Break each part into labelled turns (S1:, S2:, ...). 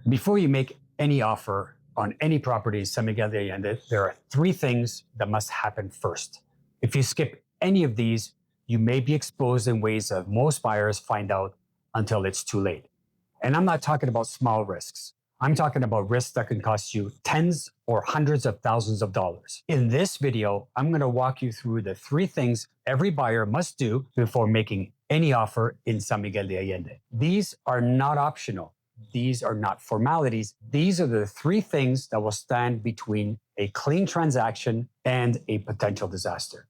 S1: Before you make any offer on any property in San Miguel de Allende, there are three things that must happen first. If you skip any of these, you may be exposed in ways that most buyers find out until it's too late. And I'm not talking about small risks. I'm talking about risks that can cost you tens or hundreds of thousands of dollars. In this video, I'm going to walk you through the three things every buyer must do before making any offer in San Miguel de Allende. These are not optional. These are not formalities. These are the three things that will stand between a clean transaction and a potential disaster.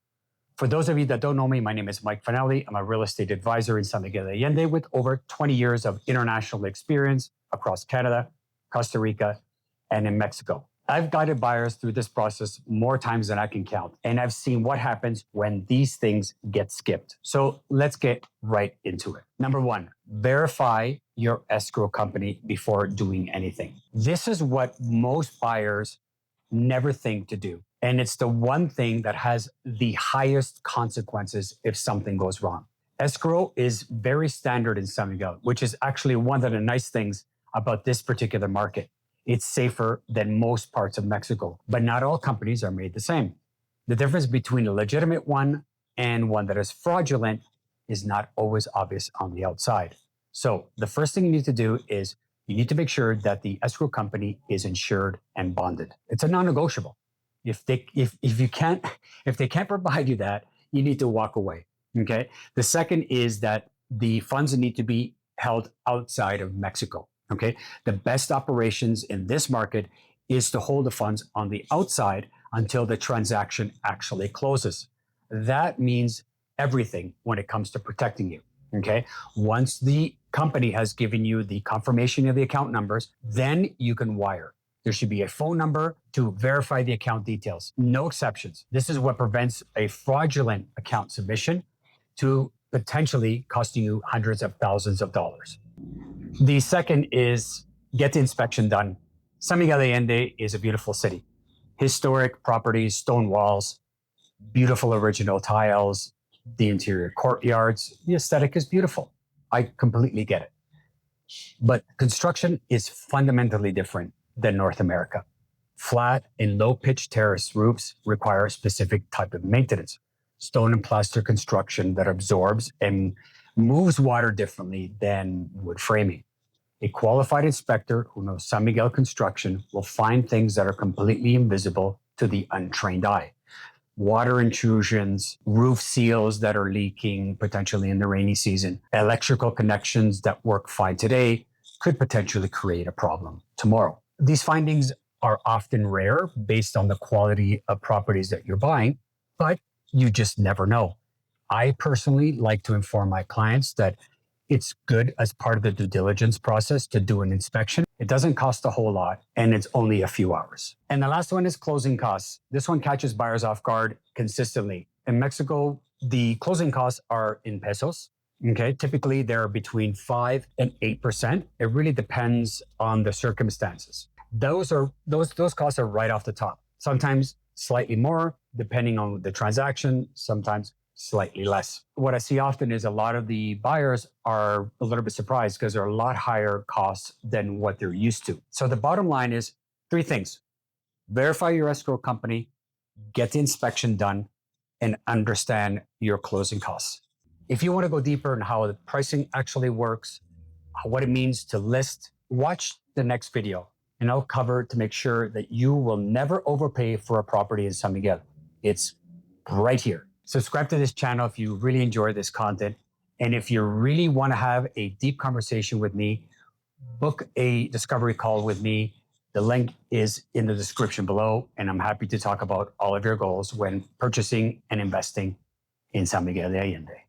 S1: For those of you that don't know me, my name is Mike Fanelli. I'm a real estate advisor in San Miguel de Allende with over 20 years of international experience across Canada, Costa Rica, and in Mexico. I've guided buyers through this process more times than I can count, and I've seen what happens when these things get skipped. So let's get right into it. Number one, verify your escrow company before doing anything. This is what most buyers never think to do. And it's the one thing that has the highest consequences if something goes wrong. Escrow is very standard in San Miguel, which is actually one of the nice things about this particular market. It's safer than most parts of Mexico, but not all companies are made the same. The difference between a legitimate one and one that is fraudulent is not always obvious on the outside. So the first thing you need to do is you need to make sure that the escrow company is insured and bonded. It's a non-negotiable. If they can't provide you that, you need to walk away. Okay. The second is that the funds need to be held outside of Mexico. Okay. The best operations in this market is to hold the funds on the outside until the transaction actually closes. That means everything when it comes to protecting you. Okay. Once the company has given you the confirmation of the account numbers, then you can wire. There should be a phone number to verify the account details. No exceptions. This is what prevents a fraudulent account submission to potentially costing you hundreds of thousands of dollars. The second is get the inspection done. San Miguel de Allende is a beautiful city. Historic properties, stone walls, beautiful original tiles, the interior courtyards. The aesthetic is beautiful. I completely get it. But construction is fundamentally different than North America. Flat and low-pitched terrace roofs require a specific type of maintenance. Stone and plaster construction that absorbs and moves water differently than wood framing. A qualified inspector who knows San Miguel construction will find things that are completely invisible to the untrained eye. Water intrusions, roof seals that are leaking potentially in the rainy season, electrical connections that work fine today could potentially create a problem tomorrow. These findings are often rare based on the quality of properties that you're buying, but you just never know. I personally like to inform my clients that it's good as part of the due diligence process to do an inspection. It doesn't cost a whole lot, and it's only a few hours. And the last one is closing costs. This one catches buyers off guard consistently. In Mexico, the closing costs are in pesos. Okay, typically they're between 5 and 8%. It really depends on the circumstances. Those costs are right off the top. Sometimes slightly more, depending on the transaction, sometimes slightly less. What I see often is a lot of the buyers are a little bit surprised because they're a lot higher costs than what they're used to. So the bottom line is three things. Verify your escrow company, get the inspection done, and understand your closing costs. If you want to go deeper on how the pricing actually works, what it means to list, watch the next video, and I'll cover to make sure that you will never overpay for a property in San Miguel. It's right here. Subscribe to this channel if you really enjoy this content. And if you really want to have a deep conversation with me, book a discovery call with me. The link is in the description below, and I'm happy to talk about all of your goals when purchasing and investing in San Miguel de Allende.